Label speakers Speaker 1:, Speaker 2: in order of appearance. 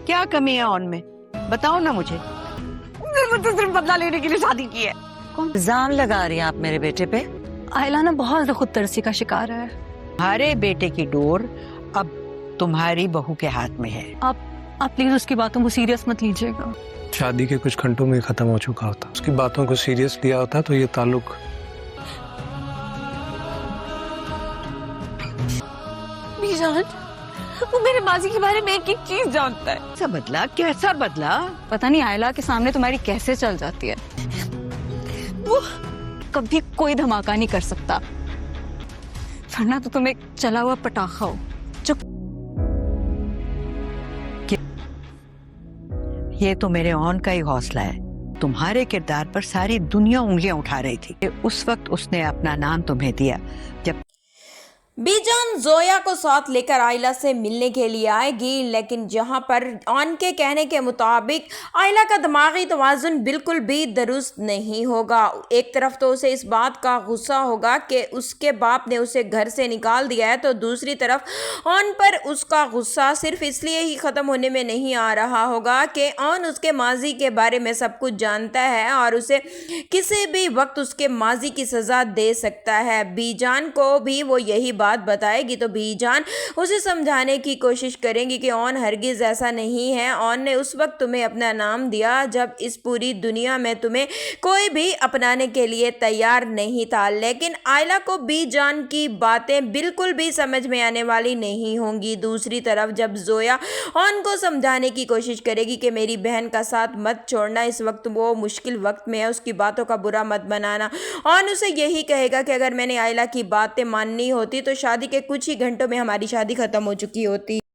Speaker 1: क्या कमी है ऑन में, बताओ ना मुझे। तो सिर्फ बदला लेने के लिए शादी की है।
Speaker 2: इल्जाम लगा रही हैं आप मेरे बेटे पे?
Speaker 3: आयला ना बहुत खुद तरसी का शिकार है।
Speaker 1: तुम्हारे बेटे की डोर अब तुम्हारी बहू के हाथ में है।
Speaker 3: आप प्लीज उसकी बातों को सीरियस मत लीजिएगा।
Speaker 4: शादी के कुछ घंटों में खत्म हो चुका होता, उसकी बातों को सीरियस लिया होता तो ये ताल्लुक।
Speaker 3: बीजान, वो मेरे माजी के बारे में एक एक चीज जानता है।
Speaker 1: कैसा बदला, कैसा बदला?
Speaker 3: पता नहीं आयला के सामने तुम्हारी कैसे चल जाती है। वो कभी कोई धमाका नहीं कर सकता, वरना तो तुम एक चला हुआ पटाखा हो जो।
Speaker 1: ये तो मेरे ऑन का ही हौसला है। तुम्हारे किरदार पर सारी दुनिया उंगलियां उठा रही थी। उस वक्त उसने अपना नाम तुम्हें दिया जब
Speaker 5: बीजान जोया को साथ लेकर आयला से मिलने के लिए आएगी, लेकिन जहां पर ऑन के कहने के मुताबिक आयला का दिमागी तवाज़ुन बिल्कुल भी दुरुस्त नहीं होगा। एक तरफ तो उसे इस बात का गुस्सा होगा कि उसके बाप ने उसे घर से निकाल दिया है, तो दूसरी तरफ ऑन पर उसका गुस्सा सिर्फ इसलिए ही ख़त्म होने में नहीं आ रहा होगा कि ऑन उसके माजी के बारे में सब कुछ जानता है और उसे किसी भी वक्त उसके माजी की सज़ा दे सकता है। बीजान को भी वो यही बात बताएगी तो बीजान उसे समझाने की कोशिश करेंगी कि ऑन हरगिज़ ऐसा नहीं है। ऑन ने उस वक्त तुम्हें अपना नाम दिया जब इस पूरी दुनिया में तुम्हें कोई भी अपनाने के लिए तैयार नहीं था। लेकिन आयला को बीजान की बातें बिल्कुल भी समझ में आने वाली नहीं होंगी। दूसरी तरफ जब जोया ऑन को समझाने की कोशिश करेगी कि मेरी बहन का साथ मत छोड़ना, इस वक्त वो मुश्किल वक्त में है, उसकी बातों का बुरा मत बनाना, ऑन उसे यही कहेगा कि अगर मैंने आयला की बातें माननी होती तो शादी के कुछ ही घंटों में हमारी शादी खत्म हो चुकी होती।